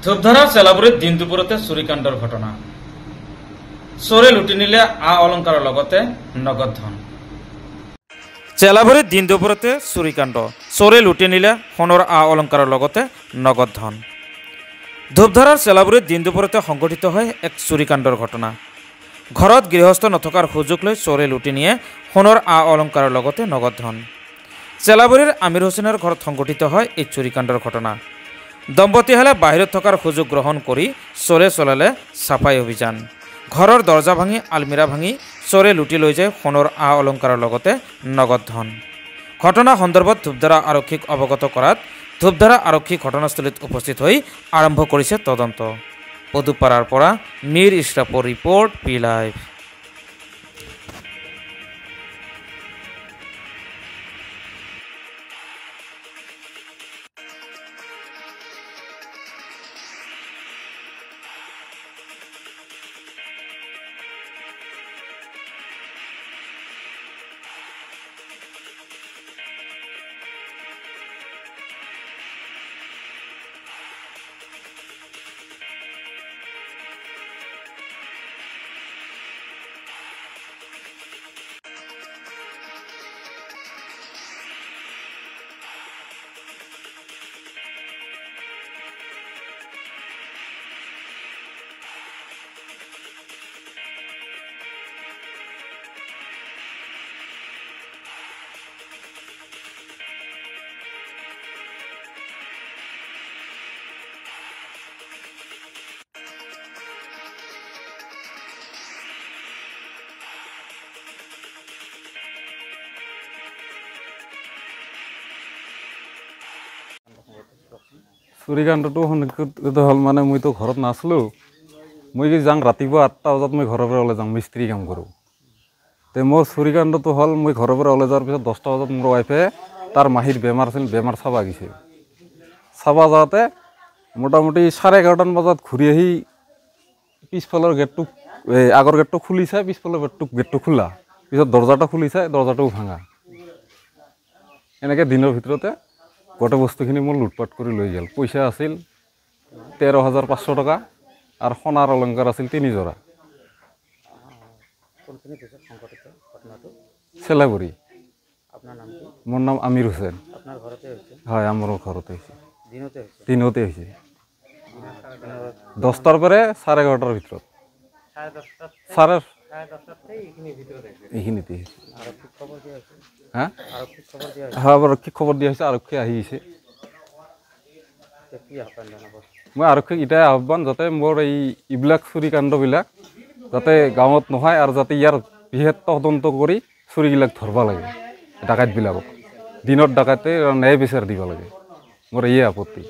ধূপধাৰা চেলাবুৰীত দিন দুপৰতে চুৰিকাণ্ডৰ ঘটনা। চোৰে লুটি নিলে আ অলংকাৰৰ লগতে নগদ ধন। চেলাবুৰীত দিন দুপৰতে চুৰিকাণ্ড, চোৰে লুটি নিলে সোণৰ আ অলংকাৰৰ লগতে নগদ ধন। ধূপধাৰাৰ চেলাবুৰীত দিন দুপৰতে সংঘটিত হয় এক চুৰিকাণ্ডৰ ঘটনা। ঘৰত গৃহস্থ নথকাৰ সুযোগ লৈ চোৰে লুটি নিয়ে সোণৰ আ অলংকাৰৰ লগতে নগদ ধন। চেলাবুৰীৰ আমিৰ হুছেইনৰ ঘৰত সংঘটিত হয় এই চুৰিকাণ্ডৰ ঘটনা। দম্পতীহালে বাহিৰত থকাৰ সুযোগ গ্ৰহণ কৰি চোৰে চলালে চাফাই অভিযান। ঘৰৰ দৰ্জা ভাঙি আলমিৰা ভাঙি চোৰে লুটি লৈ যায় সোণৰ আ অলংকাৰৰ লগতে নগদ ধন। ঘটনা সন্দৰ্ভত ধূপধাৰা আৰক্ষীক অৱগত কৰাত ধূপধাৰা আৰক্ষী ঘটনাস্থলীত উপস্থিত হৈ আৰম্ভ কৰিছে তদন্ত। পদুপাৰাৰ পৰা মীৰ ইছৰাফৰ ৰিপৰ্ট, পি লাইভ। চুৰিকাণ্ডটো সংঘটিত হ'ল মানে মইতো ঘৰত নাছিলোঁ। মই যাওঁ ৰাতিপুৱা 8টা বজাত মই ঘৰৰ পৰা ওলাই যাওঁ, মিস্ত্ৰী কাম কৰোঁ। তে মোৰ চুৰিকাণ্ডটো হ'ল মই ঘৰৰ পৰা ওলাই যোৱাৰ পিছত 10টা বজাত মোৰ ৱাইফে তাৰ মাহীৰ বেমাৰ আছিল, বেমাৰ চাব গৈছে। চাব যাওঁতে মোটামুটি 11:30মান বজাত ঘূৰি আহি পিছফালৰ গেটটো আগৰ গেটটো খুলি চাই, পিছফালৰ গেটটো খোলা, পিছত দৰ্জাটো খুলি চাই দৰ্জাটোও ভাঙা। এনেকৈ দিনৰ ভিতৰতে গোটেই বস্তুখিনি মোৰ লুটপাট কৰি লৈ গ'ল। পইচা আছিল 13,500 টকা আৰু সোণাৰ অলংকাৰ আছিল 3 যোৰা। চেলাবুৰী। মোৰ নাম আমিৰ হুছেইন। হয়, আমাৰ ঘৰতে হৈছে, দিনতে হৈছে। 10টাৰ পৰা 11:30টাৰ ভিতৰত। এইখিনিতে আৰক্ষীক খবৰ দিয়া হৈছে, আৰক্ষী আহিছে। মই আৰক্ষীক এটাই আহ্বান, যাতে মোৰ এইবিলাক চুৰিকাণ্ডবিলাক যাতে গাঁৱত নহয় আৰু যাতে ইয়াৰ বিশেষ তদন্ত কৰি চুৰিবিলাক ধৰিব লাগে। ডাকাতবিলাকক দিনত ডাকাতে ন্যায় বিচাৰ দিব লাগে, মোৰ এই আপত্তি।